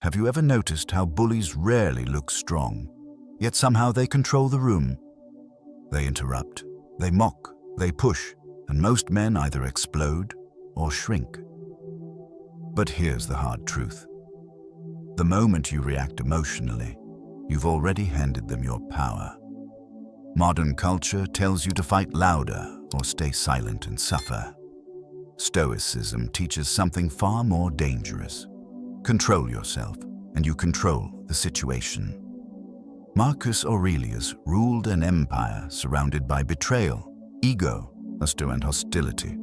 Have you ever noticed how bullies rarely look strong, yet somehow they control the room? They interrupt, they mock, they push, and most men either explode or shrink. But here's the hard truth. The moment you react emotionally, you've already handed them your power. Modern culture tells you to fight louder or stay silent and suffer. Stoicism teaches something far more dangerous. Control yourself, and you control the situation. Marcus Aurelius ruled an empire surrounded by betrayal, ego, lust, and hostility.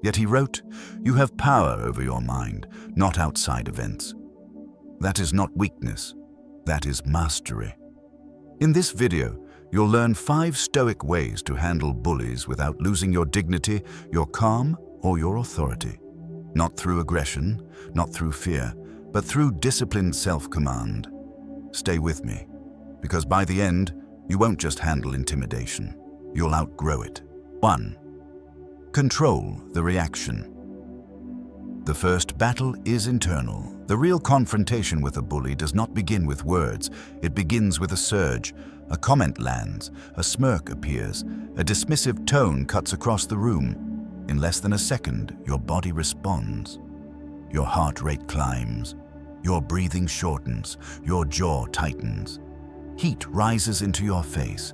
Yet he wrote, "You have power over your mind, not outside events." That is not weakness, that is mastery. In this video, you'll learn 5 Stoic ways to handle bullies without losing your dignity, your calm, or your authority. Not through aggression, not through fear, but through disciplined self-command. Stay with me, because by the end, you won't just handle intimidation, you'll outgrow it. 1. Control the reaction. The first battle is internal. The real confrontation with a bully does not begin with words. It begins with a surge. A comment lands, a smirk appears, a dismissive tone cuts across the room. In less than a second, your body responds. Your heart rate climbs, your breathing shortens, your jaw tightens. Heat rises into your face.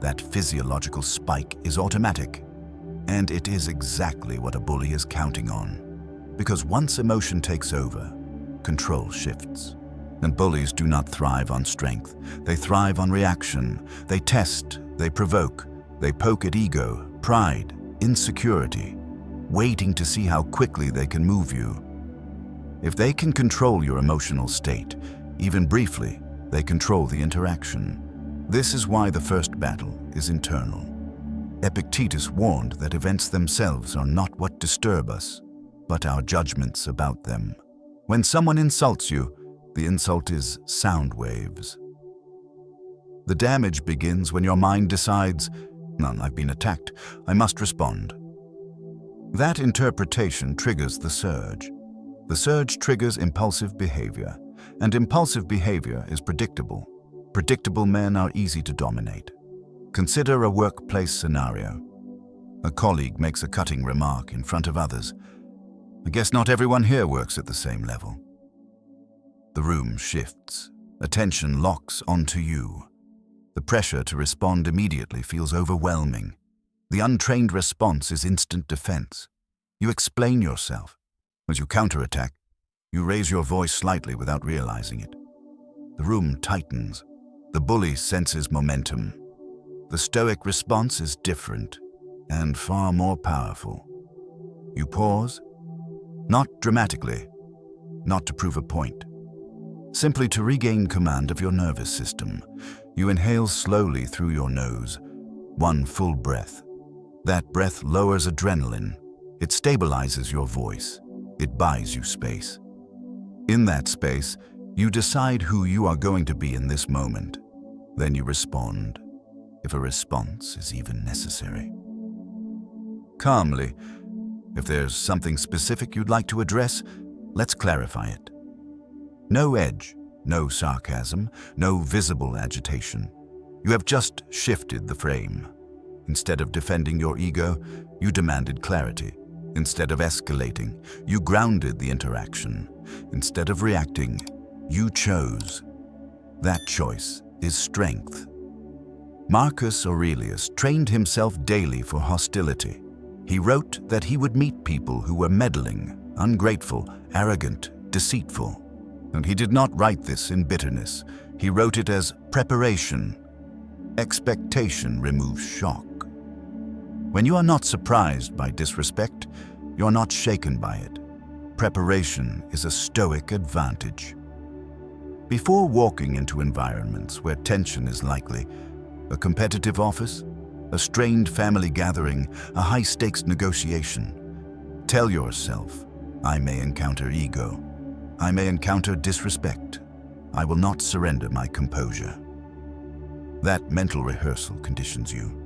That physiological spike is automatic. And it is exactly what a bully is counting on. Because once emotion takes over, control shifts. And bullies do not thrive on strength. They thrive on reaction. They test, they provoke, they poke at ego, pride, insecurity, waiting to see how quickly they can move you. If they can control your emotional state, even briefly, they control the interaction. This is why the first battle is internal. Epictetus warned that events themselves are not what disturb us, but our judgments about them. When someone insults you, the insult is sound waves. The damage begins when your mind decides, I've been attacked, I must respond. That interpretation triggers the surge. The surge triggers impulsive behavior, and impulsive behavior is predictable. Predictable men are easy to dominate. Consider a workplace scenario. A colleague makes a cutting remark in front of others. I guess not everyone here works at the same level. The room shifts. Attention locks onto you. The pressure to respond immediately feels overwhelming. The untrained response is instant defense. You explain yourself. As you counterattack, you raise your voice slightly without realizing it. The room tightens. The bully senses momentum. The Stoic response is different and far more powerful. You pause, not dramatically, not to prove a point. Simply to regain command of your nervous system, you inhale slowly through your nose, one full breath. That breath lowers adrenaline. It stabilizes your voice. It buys you space. In that space, you decide who you are going to be in this moment. Then you respond, if a response is even necessary. Calmly, if there's something specific you'd like to address, let's clarify it. No edge, no sarcasm, no visible agitation. You have just shifted the frame. Instead of defending your ego, you demanded clarity. Instead of escalating, you grounded the interaction. Instead of reacting, you chose. That choice is strength. Marcus Aurelius trained himself daily for hostility. He wrote that he would meet people who were meddling, ungrateful, arrogant, deceitful. And he did not write this in bitterness. He wrote it as preparation. Expectation removes shock. When you are not surprised by disrespect, you're not shaken by it. Preparation is a Stoic advantage. Before walking into environments where tension is likely, a competitive office, a strained family gathering, a high-stakes negotiation, tell yourself, I may encounter ego. I may encounter disrespect. I will not surrender my composure. That mental rehearsal conditions you.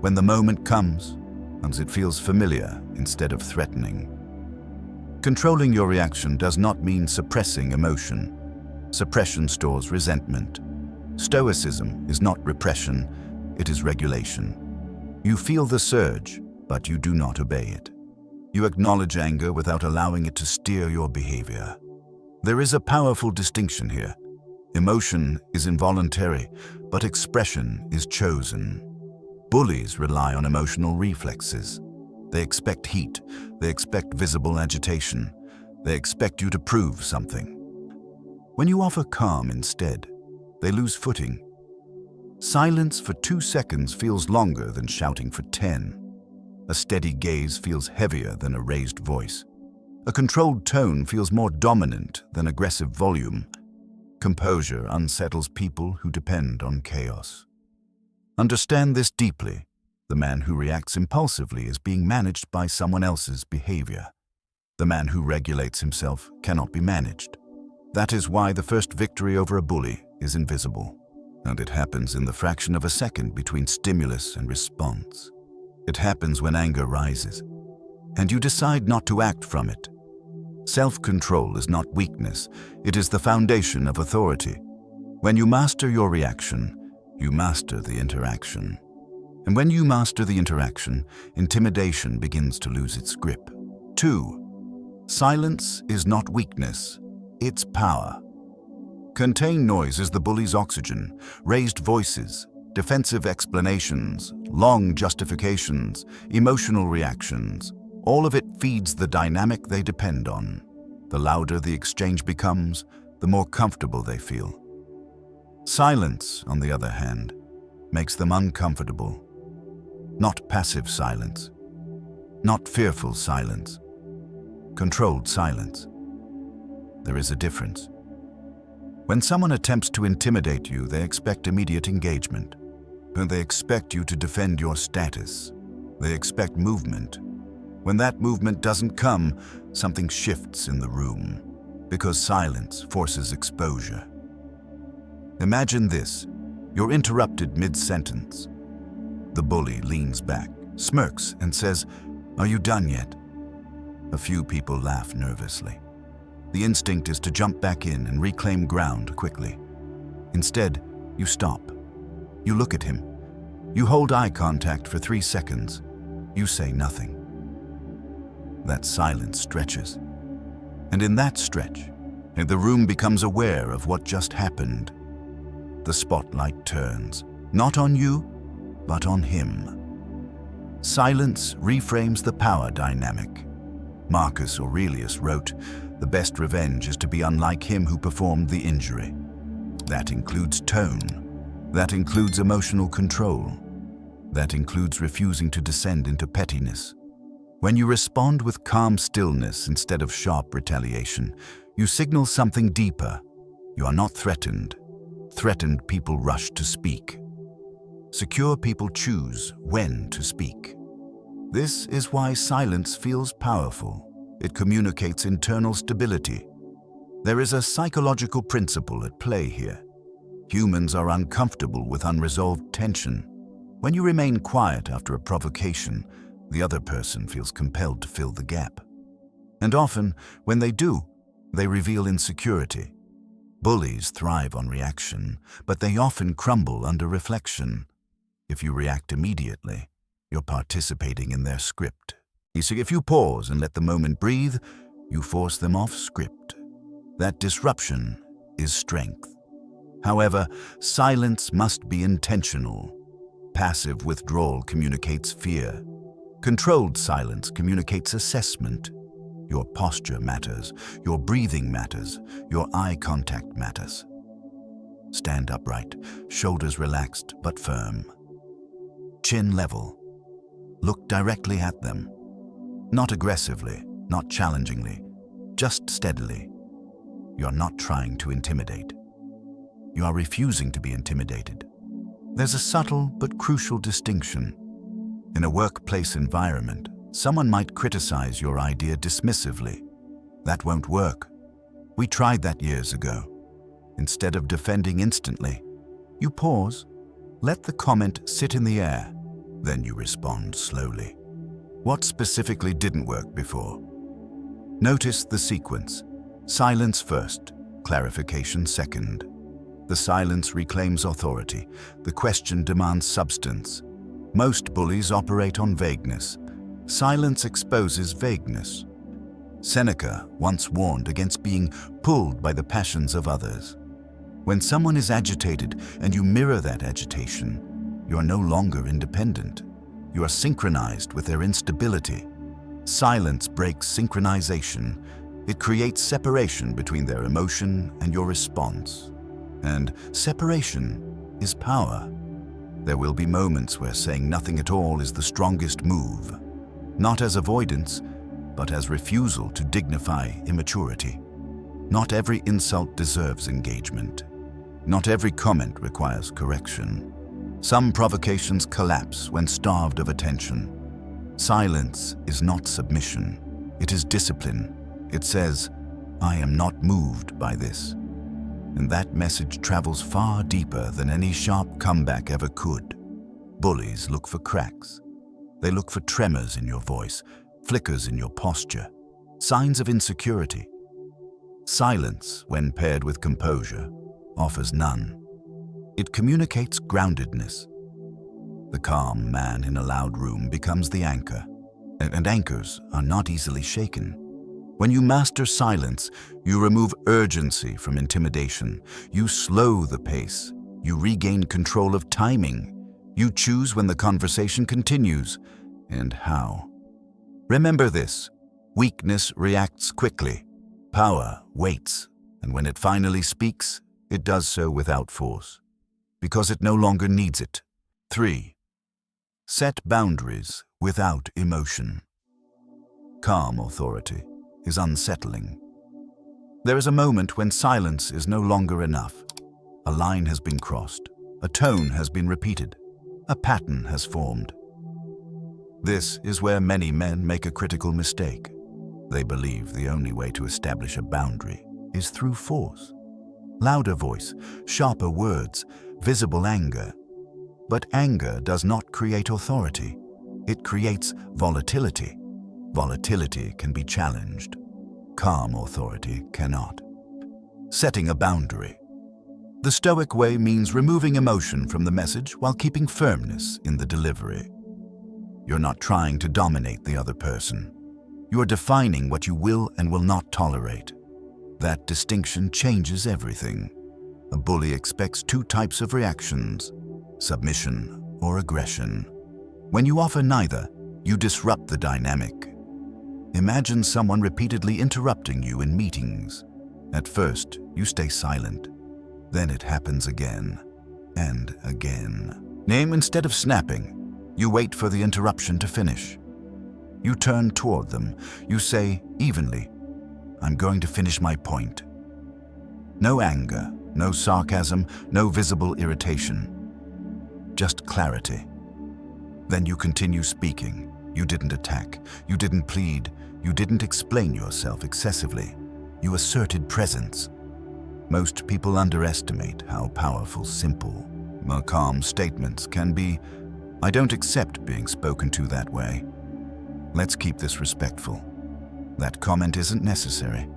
When the moment comes, as it feels familiar instead of threatening. Controlling your reaction does not mean suppressing emotion. Suppression stores resentment. Stoicism is not repression, it is regulation. You feel the surge, but you do not obey it. You acknowledge anger without allowing it to steer your behavior. There is a powerful distinction here. Emotion is involuntary, but expression is chosen. Bullies rely on emotional reflexes. They expect heat, they expect visible agitation, they expect you to prove something. When you offer calm instead, they lose footing. Silence for 2 seconds feels longer than shouting for 10. A steady gaze feels heavier than a raised voice. A controlled tone feels more dominant than aggressive volume. Composure unsettles people who depend on chaos. Understand this deeply. The man who reacts impulsively is being managed by someone else's behavior. The man who regulates himself cannot be managed. That is why the first victory over a bully is invisible, and it happens in the fraction of a second between stimulus and response. It happens when anger rises, and you decide not to act from it. Self-control is not weakness, it is the foundation of authority. When you master your reaction, you master the interaction. And when you master the interaction, intimidation begins to lose its grip. 2. Silence is not weakness, it's power. Contained noise is the bully's oxygen. Raised voices, defensive explanations, long justifications, emotional reactions, all of it feeds the dynamic they depend on. The louder the exchange becomes, the more comfortable they feel. Silence, on the other hand, makes them uncomfortable. Not passive silence, not fearful silence, controlled silence. There is a difference. When someone attempts to intimidate you, they expect immediate engagement. They expect you to defend your status. They expect movement. When that movement doesn't come, something shifts in the room, because silence forces exposure. Imagine this. You're interrupted mid-sentence. The bully leans back, smirks, and says, "Are you done yet?" A few people laugh nervously. The instinct is to jump back in and reclaim ground quickly. Instead, you stop. You look at him. You hold eye contact for 3 seconds. You say nothing. That silence stretches. And in that stretch, the room becomes aware of what just happened. The spotlight turns, not on you, but on him. Silence reframes the power dynamic. Marcus Aurelius wrote, "The best revenge is to be unlike him who performed the injury." That includes tone. That includes emotional control. That includes refusing to descend into pettiness. When you respond with calm stillness instead of sharp retaliation, you signal something deeper. You are not threatened. Threatened people rush to speak. Secure people choose when to speak. This is why silence feels powerful. It communicates internal stability. There is a psychological principle at play here. Humans are uncomfortable with unresolved tension. When you remain quiet after a provocation, the other person feels compelled to fill the gap. And often, when they do, they reveal insecurity. Bullies thrive on reaction, but they often crumble under reflection. If you react immediately, you're participating in their script. You see, if you pause and let the moment breathe, you force them off script. That disruption is strength. However, silence must be intentional. Passive withdrawal communicates fear. Controlled silence communicates assessment. Your posture matters, your breathing matters, your eye contact matters. Stand upright, shoulders relaxed but firm. Chin level. Look directly at them. Not aggressively, not challengingly, just steadily. You are not trying to intimidate. You are refusing to be intimidated. There's a subtle but crucial distinction. In a workplace environment, someone might criticize your idea dismissively. That won't work. We tried that years ago. Instead of defending instantly, you pause, let the comment sit in the air, then you respond slowly. What specifically didn't work before? Notice the sequence. Silence first, clarification second. The silence reclaims authority. The question demands substance. Most bullies operate on vagueness. Silence exposes vagueness. Seneca once warned against being pulled by the passions of others. When someone is agitated and you mirror that agitation, you are no longer independent. You are synchronized with their instability. Silence breaks synchronization. It creates separation between their emotion and your response. And separation is power. There will be moments where saying nothing at all is the strongest move, not as avoidance, but as refusal to dignify immaturity. Not every insult deserves engagement. Not every comment requires correction. Some provocations collapse when starved of attention. Silence is not submission. It is discipline. It says, "I am not moved by this." And that message travels far deeper than any sharp comeback ever could. Bullies look for cracks. They look for tremors in your voice, flickers in your posture, signs of insecurity. Silence, when paired with composure, offers none. It communicates groundedness. The calm man in a loud room becomes the anchor, and anchors are not easily shaken. When you master silence, you remove urgency from intimidation. You slow the pace. You regain control of timing. You choose when the conversation continues and how. Remember this: weakness reacts quickly. Power waits, and when it finally speaks, it does so without force, because it no longer needs it. 3. Set boundaries without emotion. Calm authority is unsettling. There is a moment when silence is no longer enough. A line has been crossed. A tone has been repeated. A pattern has formed. This is where many men make a critical mistake. They believe the only way to establish a boundary is through force. Louder voice, sharper words, visible anger. But anger does not create authority. It creates volatility. Volatility can be challenged. Calm authority cannot. Setting a boundary. The Stoic way means removing emotion from the message while keeping firmness in the delivery. You're not trying to dominate the other person. You are defining what you will and will not tolerate. That distinction changes everything. A bully expects two types of reactions: submission or aggression. When you offer neither, you disrupt the dynamic. Imagine someone repeatedly interrupting you in meetings. At first, you stay silent. Then it happens again and again. Name instead of snapping. You wait for the interruption to finish. You turn toward them. You say evenly, "I'm going to finish my point." No anger, no sarcasm, no visible irritation. Just clarity. Then you continue speaking. You didn't attack. You didn't plead. You didn't explain yourself excessively. You asserted presence. Most people underestimate how powerful simple, more calm statements can be. "I don't accept being spoken to that way. Let's keep this respectful. That comment isn't necessary.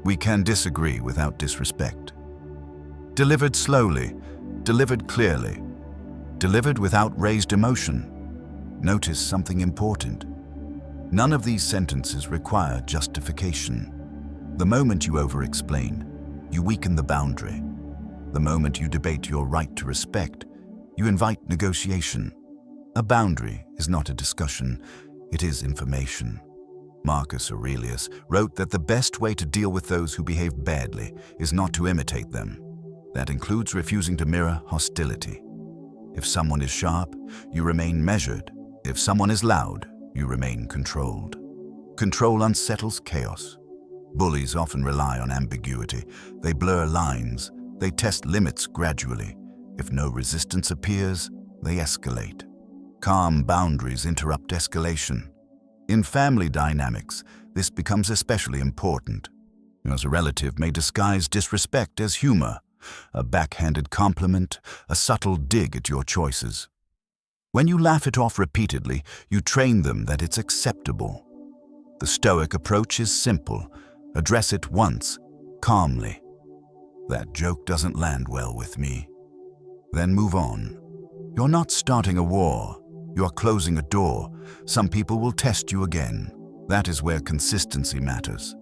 We can disagree without disrespect." Delivered slowly, delivered clearly, delivered without raised emotion. Notice something important. None of these sentences require justification. The moment you over-explain, you weaken the boundary. The moment you debate your right to respect, you invite negotiation. A boundary is not a discussion, it is information. Marcus Aurelius wrote that the best way to deal with those who behave badly is not to imitate them. That includes refusing to mirror hostility. If someone is sharp, you remain measured. If someone is loud, you remain controlled. Control unsettles chaos. Bullies often rely on ambiguity. They blur lines. They test limits gradually. If no resistance appears, they escalate. Calm boundaries interrupt escalation. In family dynamics, this becomes especially important, as a relative may disguise disrespect as humor, a backhanded compliment, a subtle dig at your choices. When you laugh it off repeatedly, you train them that it's acceptable. The Stoic approach is simple. Address it once, calmly. That joke doesn't land well with me. Then move on. You're not starting a war. You are closing a door. Some people will test you again. That is where consistency matters.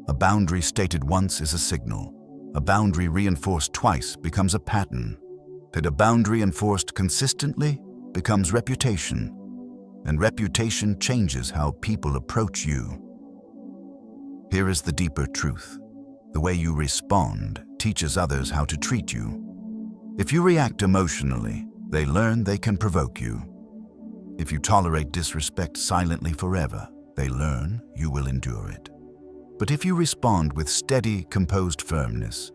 A boundary stated once is a signal. A boundary reinforced twice becomes a pattern. And a boundary enforced consistently becomes reputation. And reputation changes how people approach you. Here is the deeper truth. The way you respond teaches others how to treat you. If you react emotionally, they learn they can provoke you. If you tolerate disrespect silently forever, they learn you will endure it. But if you respond with steady, composed firmness,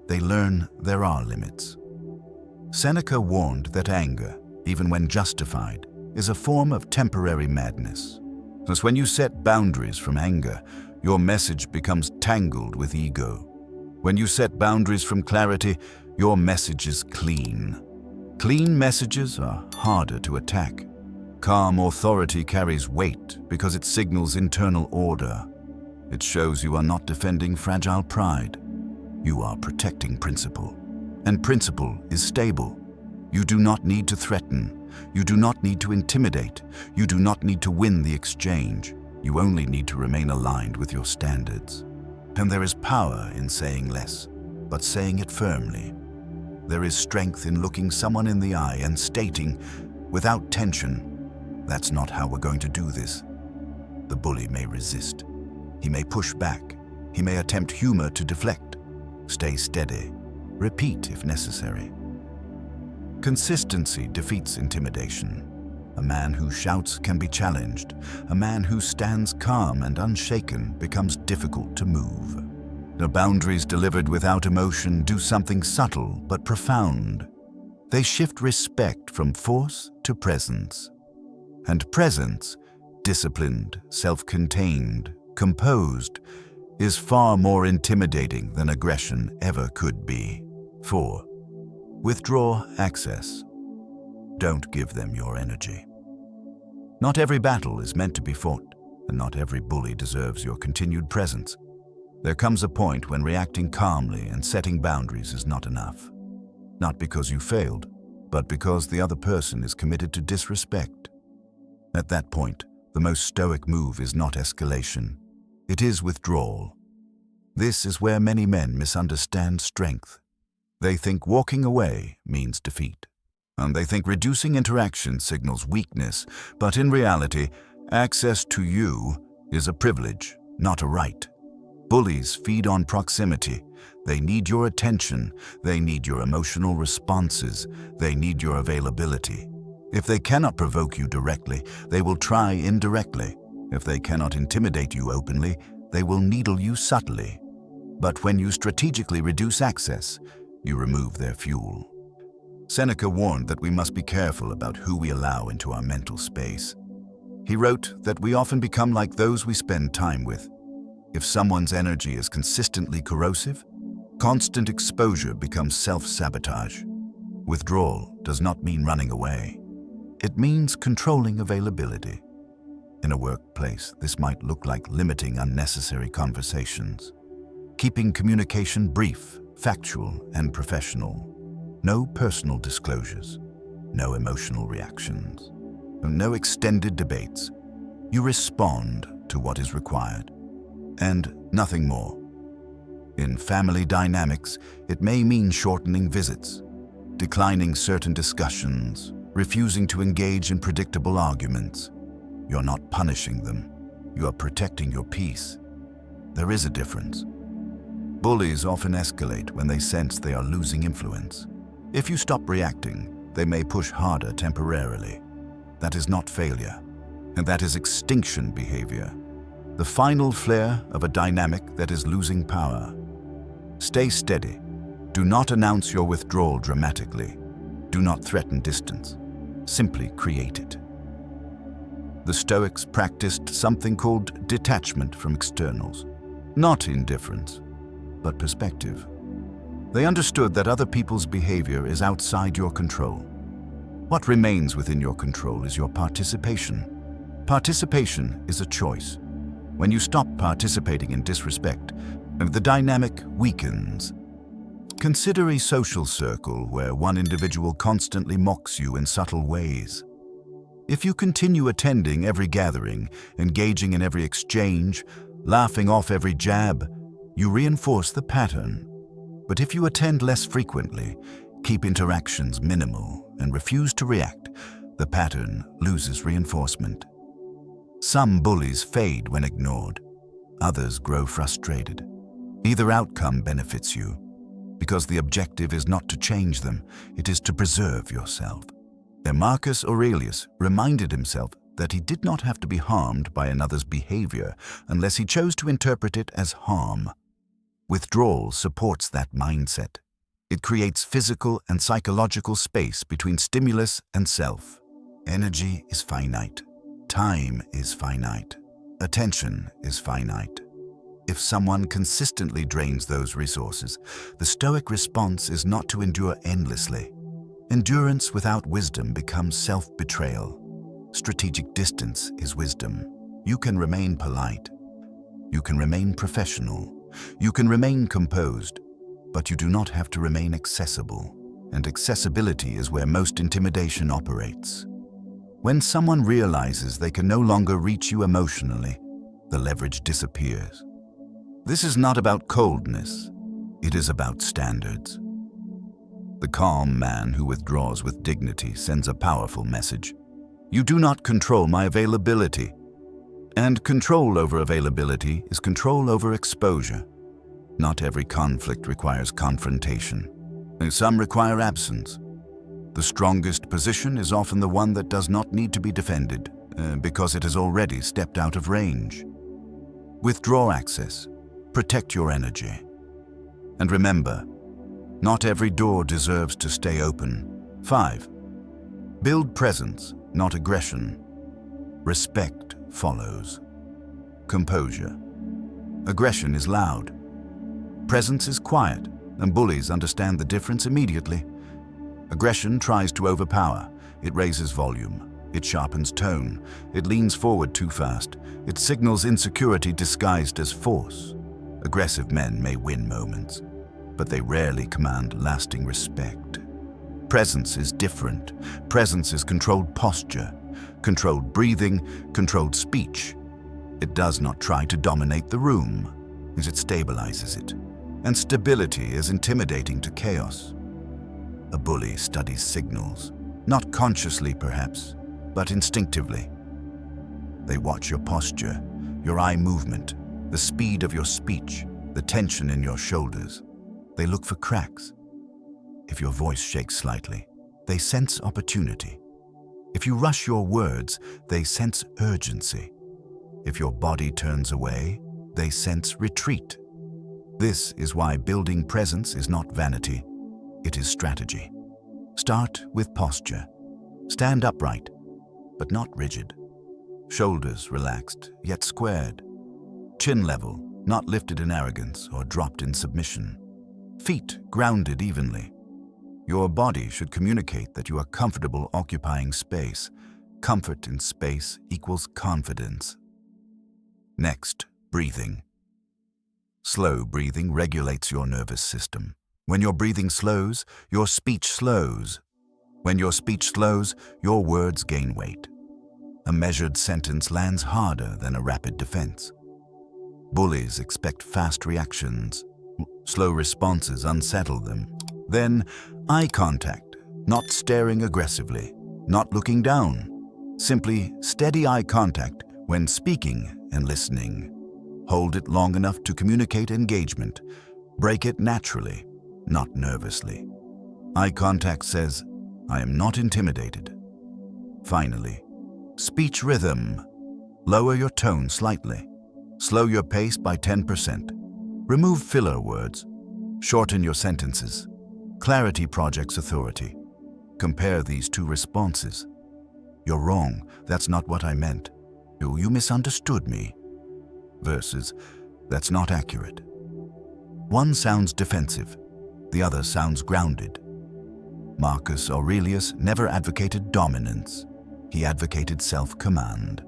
they learn there are limits. Seneca warned that anger, even when justified, is a form of temporary madness. Thus, when you set boundaries from anger, your message becomes tangled with ego. When you set boundaries from clarity, your message is clean. Clean messages are harder to attack. Calm authority carries weight because it signals internal order. It shows you are not defending fragile pride. You are protecting principle. And principle is stable. You do not need to threaten. You do not need to intimidate. You do not need to win the exchange. You only need to remain aligned with your standards. And there is power in saying less, but saying it firmly. There is strength in looking someone in the eye and stating, without tension, "That's not how we're going to do this." The bully may resist. He may push back. He may attempt humor to deflect. Stay steady. Repeat if necessary. Consistency defeats intimidation. A man who shouts can be challenged. A man who stands calm and unshaken becomes difficult to move. The boundaries delivered without emotion do something subtle but profound. They shift respect from force to presence. And presence, disciplined, self-contained, composed, is far more intimidating than aggression ever could be. 4. Withdraw access. Don't give them your energy. Not every battle is meant to be fought, and not every bully deserves your continued presence. There comes a point when reacting calmly and setting boundaries is not enough. Not because you failed, but because the other person is committed to disrespect. At that point, the most stoic move is not escalation. It is withdrawal. This is where many men misunderstand strength. They think walking away means defeat. And they think reducing interaction signals weakness, but in reality, access to you is a privilege, not a right. Bullies feed on proximity. They need your attention. They need your emotional responses. They need your availability. If they cannot provoke you directly, they will try indirectly. If they cannot intimidate you openly, they will needle you subtly. But when you strategically reduce access, you remove their fuel. Seneca warned that we must be careful about who we allow into our mental space. He wrote that we often become like those we spend time with. If someone's energy is consistently corrosive, constant exposure becomes self-sabotage. Withdrawal does not mean running away. It means controlling availability. In a workplace, this might look like limiting unnecessary conversations, keeping communication brief, factual, and professional. No personal disclosures, no emotional reactions, no extended debates. You respond to what is required, and nothing more. In family dynamics, it may mean shortening visits, declining certain discussions, refusing to engage in predictable arguments. You're not punishing them. You are protecting your peace. There is a difference. Bullies often escalate when they sense they are losing influence. If you stop reacting, they may push harder temporarily. That is not failure, and that is extinction behavior. The final flare of a dynamic that is losing power. Stay steady. Do not announce your withdrawal dramatically. Do not threaten distance. Simply create it. The Stoics practiced something called detachment from externals. Not indifference, but perspective. They understood that other people's behavior is outside your control. What remains within your control is your participation. Participation is a choice. When you stop participating in disrespect, the dynamic weakens. Consider a social circle where one individual constantly mocks you in subtle ways. If you continue attending every gathering, engaging in every exchange, laughing off every jab, you reinforce the pattern. But if you attend less frequently, keep interactions minimal, and refuse to react, the pattern loses reinforcement. Some bullies fade when ignored. Others grow frustrated. Either outcome benefits you, because the objective is not to change them, it is to preserve yourself. And Marcus Aurelius reminded himself that he did not have to be harmed by another's behavior unless he chose to interpret it as harm. Withdrawal supports that mindset. It creates physical and psychological space between stimulus and self. Energy is finite. Time is finite. Attention is finite. If someone consistently drains those resources, the Stoic response is not to endure endlessly. Endurance without wisdom becomes self-betrayal. Strategic distance is wisdom. You can remain polite. You can remain professional. You can remain composed, but you do not have to remain accessible. And accessibility is where most intimidation operates. When someone realizes they can no longer reach you emotionally, the leverage disappears. This is not about coldness. It is about standards. The calm man who withdraws with dignity sends a powerful message. You do not control my availability. And control over availability is control over exposure. Not every conflict requires confrontation. Some require absence. The strongest position is often the one that does not need to be defended, because it has already stepped out of range. Withdraw access. Protect your energy. And remember, not every door deserves to stay open. 5. Build presence, not aggression. Respect follows. Composure. Aggression is loud. Presence is quiet, and bullies understand the difference immediately. Aggression tries to overpower. It raises volume. It sharpens tone. It leans forward too fast. It signals insecurity disguised as force. Aggressive men may win moments, but they rarely command lasting respect. Presence is different. Presence is controlled posture, controlled breathing, controlled speech. It does not try to dominate the room, as it stabilizes it. And stability is intimidating to chaos. A bully studies signals, not consciously perhaps, but instinctively. They watch your posture, your eye movement, the speed of your speech, the tension in your shoulders. They look for cracks. If your voice shakes slightly, they sense opportunity. If you rush your words, they sense urgency. If your body turns away, they sense retreat. This is why building presence is not vanity, it is strategy. Start with posture. Stand upright, but not rigid. Shoulders relaxed, yet squared. Chin level, not lifted in arrogance or dropped in submission. Feet grounded evenly. Your body should communicate that you are comfortable occupying space. Comfort in space equals confidence. Next, breathing. Slow breathing regulates your nervous system. When your breathing slows, your speech slows. When your speech slows, your words gain weight. A measured sentence lands harder than a rapid defense. Bullies expect fast reactions. Slow responses unsettle them. Then, eye contact, not staring aggressively, not looking down. Simply steady eye contact when speaking and listening. Hold it long enough to communicate engagement. Break it naturally, not nervously. Eye contact says, I am not intimidated. Finally, speech rhythm. Lower your tone slightly. Slow your pace by 10%. Remove filler words. Shorten your sentences. Clarity projects authority. Compare these two responses. You're wrong, that's not what I meant. You misunderstood me. Versus, that's not accurate. One sounds defensive, the other sounds grounded. Marcus Aurelius never advocated dominance. He advocated self-command.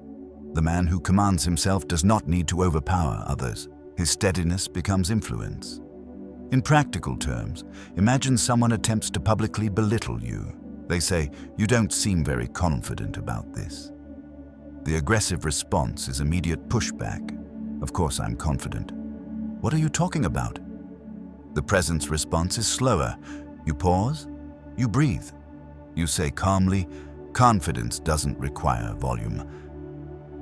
The man who commands himself does not need to overpower others. His steadiness becomes influence. In practical terms, imagine someone attempts to publicly belittle you. They say, "You don't seem very confident about this." The aggressive response is immediate pushback. "Of course I'm confident." "What are you talking about?" The presence response is slower. You pause, you breathe. You say calmly, "Confidence doesn't require volume."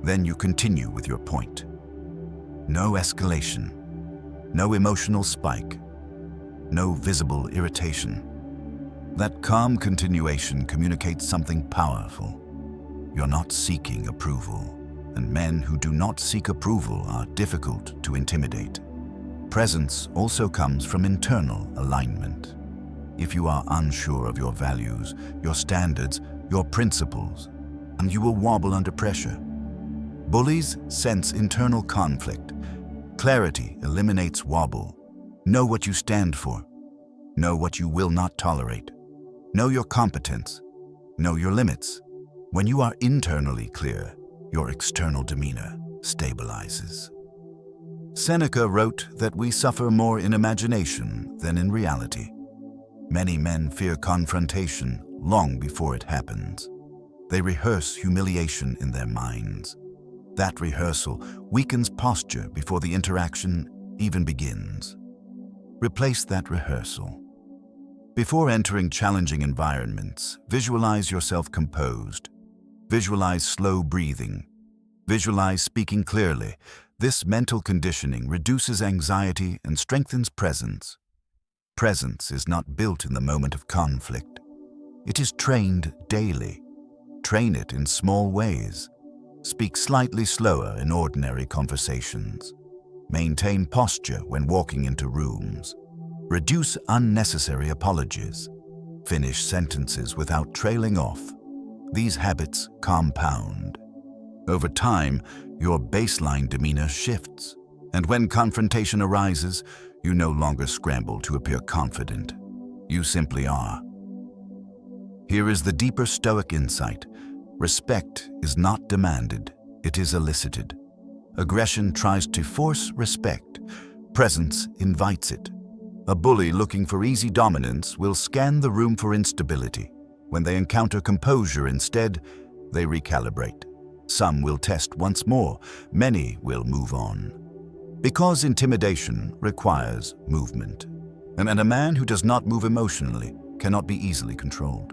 Then you continue with your point. No escalation, no emotional spike, no visible irritation. That calm continuation communicates something powerful. You're not seeking approval, and men who do not seek approval are difficult to intimidate. Presence also comes from internal alignment. If you are unsure of your values, your standards, your principles, and you will wobble under pressure. Bullies sense internal conflict. Clarity eliminates wobble. Know what you stand for. Know what you will not tolerate. Know your competence. Know your limits. When you are internally clear, your external demeanor stabilizes. Seneca wrote that we suffer more in imagination than in reality. Many men fear confrontation long before it happens. They rehearse humiliation in their minds. That rehearsal weakens posture before the interaction even begins. Replace that rehearsal. Before entering challenging environments, visualize yourself composed. Visualize slow breathing. Visualize speaking clearly. This mental conditioning reduces anxiety and strengthens presence. Presence is not built in the moment of conflict. It is trained daily. Train it in small ways. Speak slightly slower in ordinary conversations. Maintain posture when walking into rooms. Reduce unnecessary apologies. Finish sentences without trailing off. These habits compound. Over time, your baseline demeanor shifts, and when confrontation arises, you no longer scramble to appear confident. You simply are. Here is the deeper Stoic insight. Respect is not demanded, it is elicited. Aggression tries to force respect. Presence invites it. A bully looking for easy dominance will scan the room for instability. When they encounter composure instead, they recalibrate. Some will test once more, many will move on. Because intimidation requires movement, and a man who does not move emotionally cannot be easily controlled.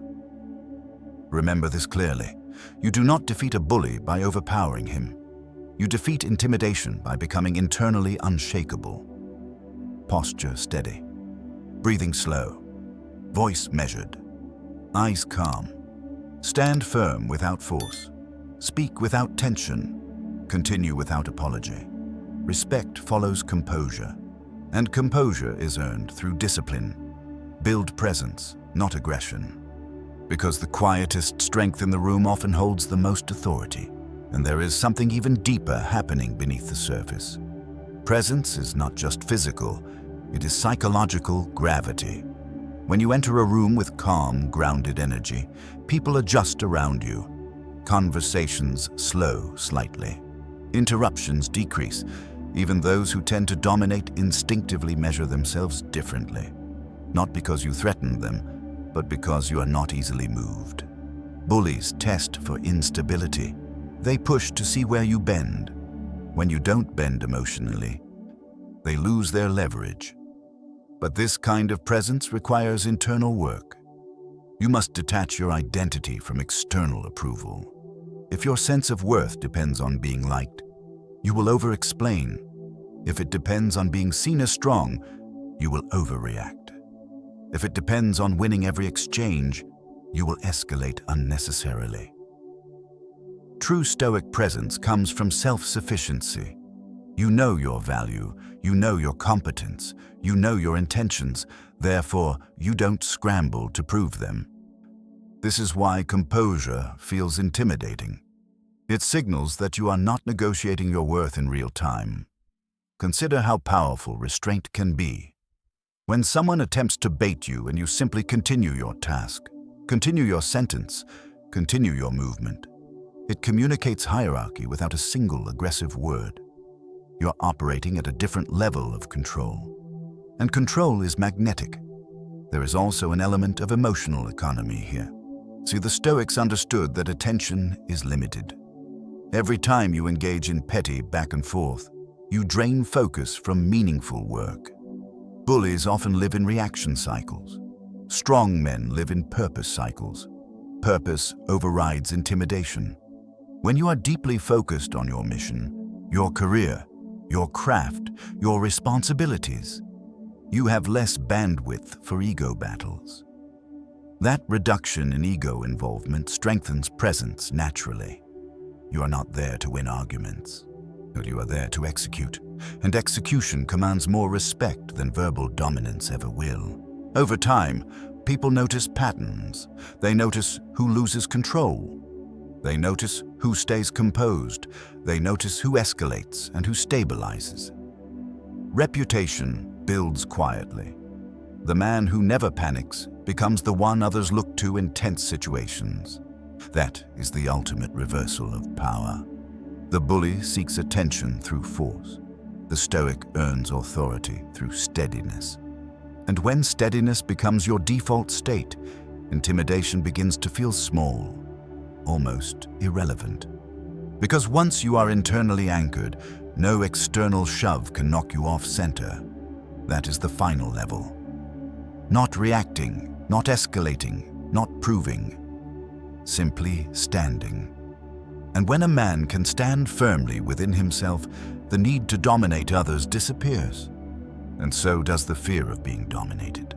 Remember this clearly. You do not defeat a bully by overpowering him. You defeat intimidation by becoming internally unshakable. Posture steady. Breathing slow. Voice measured. Eyes calm. Stand firm without force. Speak without tension. Continue without apology. Respect follows composure, and composure is earned through discipline. Build presence, not aggression. Because the quietest strength in the room often holds the most authority, and there is something even deeper happening beneath the surface. Presence is not just physical, it is psychological gravity. When you enter a room with calm, grounded energy, people adjust around you. Conversations slow slightly. Interruptions decrease. Even those who tend to dominate instinctively measure themselves differently. Not because you threaten them, but because you are not easily moved. Bullies test for instability. They push to see where you bend. When you don't bend emotionally, they lose their leverage. But this kind of presence requires internal work. You must detach your identity from external approval. If your sense of worth depends on being liked, you will over-explain. If it depends on being seen as strong, you will overreact. If it depends on winning every exchange, you will escalate unnecessarily. True Stoic presence comes from self-sufficiency. You know your value, you know your competence, you know your intentions, therefore you don't scramble to prove them. This is why composure feels intimidating. It signals that you are not negotiating your worth in real time. Consider how powerful restraint can be. When someone attempts to bait you and you simply continue your task, continue your sentence, continue your movement, it communicates hierarchy without a single aggressive word. You're operating at a different level of control. And control is magnetic. There is also an element of emotional economy here. See, the Stoics understood that attention is limited. Every time you engage in petty back and forth, you drain focus from meaningful work. Bullies often live in reaction cycles. Strong men live in purpose cycles. Purpose overrides intimidation. When you are deeply focused on your mission, your career, your craft, your responsibilities, you have less bandwidth for ego battles. That reduction in ego involvement strengthens presence naturally. You are not there to win arguments, but you are there to execute, and execution commands more respect than verbal dominance ever will. Over time, people notice patterns. They notice who loses control. They notice who stays composed. They notice who escalates and who stabilizes. Reputation builds quietly. The man who never panics becomes the one others look to in tense situations. That is the ultimate reversal of power. The bully seeks attention through force. The Stoic earns authority through steadiness. And when steadiness becomes your default state, intimidation begins to feel small, almost irrelevant. Because once you are internally anchored, no external shove can knock you off center. That is the final level. Not reacting, not escalating, not proving, simply standing. And when a man can stand firmly within himself, the need to dominate others disappears. And so does the fear of being dominated.